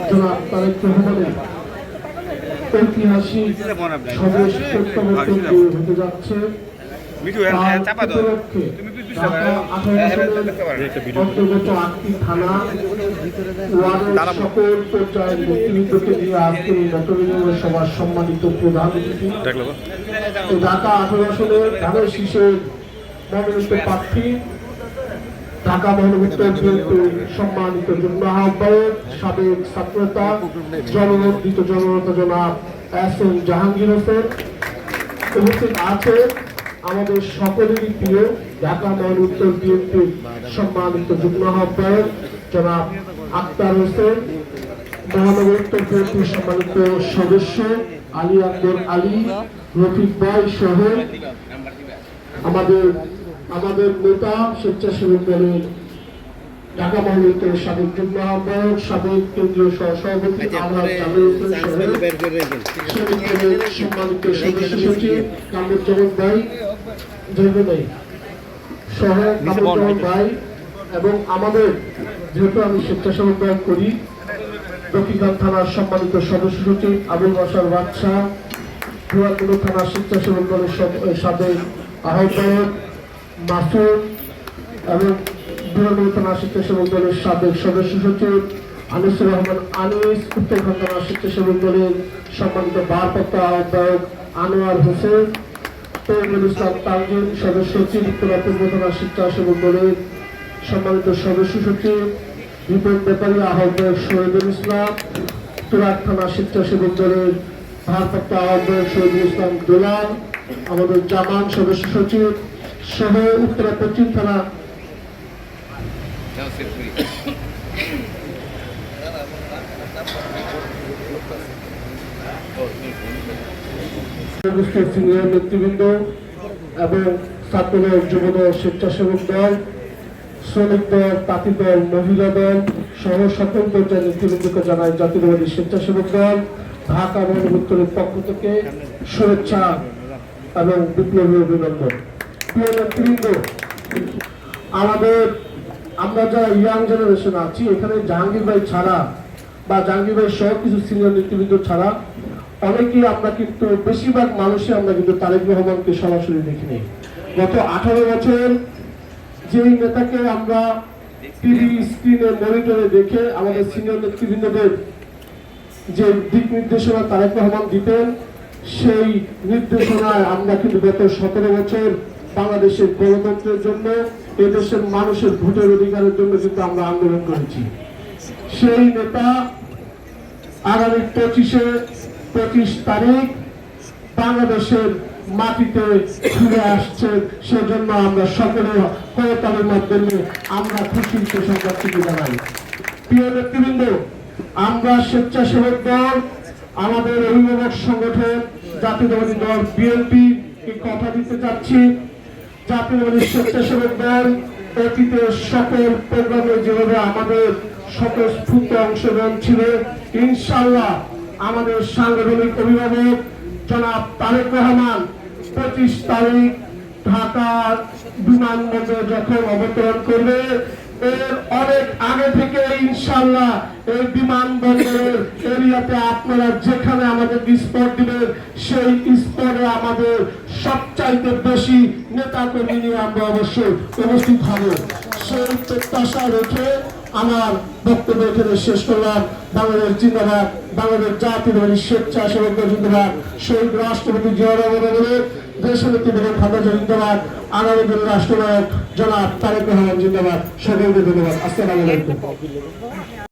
জনাব তারেক রহমানের ঐতিহাসিক স্বদেশ প্রত্যাবর্তন হতে যাচ্ছে। অন্তর্গত 8টি থানা ওয়ার্ডের সকল পর্যায়ের ব্যক্তিবৃন্দকে নিয়ে আজকের এই মতবিনিময় সভার সম্মানিত প্রধান অতিথি ঢাকা 18 আসনের ধানের শীষের মনোনীত প্রার্থী ঢাকা মহানগর বিএনপির সম্মানিত যুগ্ম আহ্বায়ক সাবেক ছাত্রনেতা জননন্দিত জননেতা জনাব এস.এম. জাহাঙ্গীর হোসেন উপস্থিত আছে। আমাদের সকলেরই প্রিয় ঢাকা মহানগর বিএনপির সম্মানিত যুগ্ম আহ্বায়ক জনাব আক্তার হোসেন, মহানগর বিএনপির সম্মানিত সদস্য আলী আকবর আলী, রফিক ভাই সহ আমাদের নেতা স্বেচ্ছাসেবক দলের ঢাকা মহানগর সাবেক যুগ্ম আহ্বায়ক সাবেক কেন্দ্রীয় সহসভাপতি সম্মানিত সদস্য সচিব কামরুজ্জামান ভাই সহ কামরুজ্জামান ভাই এবং আমাদের যেহেতু আমি স্বেচ্ছাসেবক দল করি দক্ষিণখান থানার সম্মানিত সদস্য সচিব আবুল বাশার বাদশা, পুরাতন থানার স্বেচ্ছাসেবক দলের সাবেক আহ্বায়ক মাসুদ এবং পুরাতন থানার স্বেচ্ছাসেবক দলের সাবেক সদস্য সচিব আনিসুর রহমান আনিস, উত্তরখান থানার স্বেচ্ছাসেবক দলের সম্মানিত ভারপ্রাপ্ত আহ্বায়ক আনোয়ার হোসেন, তৈমুল ইসলাম তানজিম সদস্য সচিব উত্তরা পূর্ব থানার স্বেচ্ছাসেবক দলের সম্মানিত সদস্য সচিব বিপদ ব্যাপারী আহ্বায়ক শহীদুল ইসলাম, তুরাগ থানা স্বেচ্ছাসেবক দলের ভারপ্রাপ্ত আহ্বায়ক শহীদুল ইসলাম দোলাল, আমাদের জামান সদস্য সচিব সহ উত্তরা পশ্চিম থানা সিনিয়র নেতৃবৃন্দ এবং ছাত্রদল যুবদল স্বেচ্ছাসেবক দল শ্রমিক দল তাঁতি দল মহিলা দল সহ সকল পর্যায়ের নেতৃবৃন্দকে জানাই জাতীয়তাবাদী স্বেচ্ছাসেবক দল ঢাকা মহানগরের পক্ষ থেকে শুভেচ্ছা এবং বিপ্লবী অভিনন্দন। প্রিয় নেতৃবৃন্দ, আমরা যারা ইয়াং জেনারেশন আছি এখানে জাহাঙ্গীর ভাই ছাড়া বা জাহাঙ্গীর ভাই সহ কিছু সিনিয়র নেতৃবৃন্দ ছাড়া অনেকেই আমরা কিন্তু বেশিরভাগ মানুষই আমরা কিন্তু তারেক রহমানকে সরাসরি দেখিনি। গত 18 বছর যেই নেতাকে আমরা টিভি স্ক্রিনে মনিটরে দেখে আমাদের সিনিয়র নেতৃবৃন্দদের যে দিক নির্দেশনা তারেক রহমান দিতেন, সেই নির্দেশনায় আমরা কিন্তু গত 17 বছর বাংলাদেশের গণতন্ত্রের জন্য এদেশের মানুষের ভোটের অধিকারের জন্য কিন্তু আমরা আন্দোলন করেছি। সেই নেতা আগামী 25 তারিখ বাংলাদেশের মাটিতে ফিরে আসছে, সেজন্য আমরা সকলে করতালের মাধ্যমে আমরা খুশির সংবাদটি জানাই। প্রিয় নেতৃবৃন্দ, আমরা স্বেচ্ছাসেবক দল আমাদের অভিভাবক সংগঠন জাতীয়তাবাদী দল বিএনপি কথা দিতে চাচ্ছি। জাতীয়তাবাদী স্বেচ্ছাসেবক দল অতীতে সকল প্রোগ্রামে যেভাবে আমাদের স্বতঃস্ফূর্ত অংশগ্রহণ ছিল, ইনশাআল্লাহ আমাদের সাংগঠনিক অভিভাবক জনাব তারেক রহমান 25 তারিখ ঢাকার বিমানবন্দরে যখন অবতরণ করবে, এর অনেক আগে থেকে ইনশাআল্লাহ এই বিমানবন্দরের এরিয়াতে আপনারা যেখানে আমাদের স্পট দিবেন সেই স্পটে আমাদের সবচাইতে বেশি নেতা কর্মী নিয়ে আমরা অবশ্যই উপস্থিত হব। সেই প্রত্যাশা রেখে আমার বক্তব্য এখানে শেষ করলাম। বাংলাদেশ জিন্দাবাদ, বাংলাদেশ জাতীয়তাবাদী স্বেচ্ছাসেবক দল জিন্দাবাদ, শহীদ রাষ্ট্রপতি জিয়া রহমানের দেশনেত্রী বেগম খালেদা জিয়া জিন্দাবাদ, আগামী দিনের রাষ্ট্রনায়ক জনাব তারেক রহমান জিন্দাবাদ। সকলকে ধন্যবাদ। আসসালামু আলাইকুম।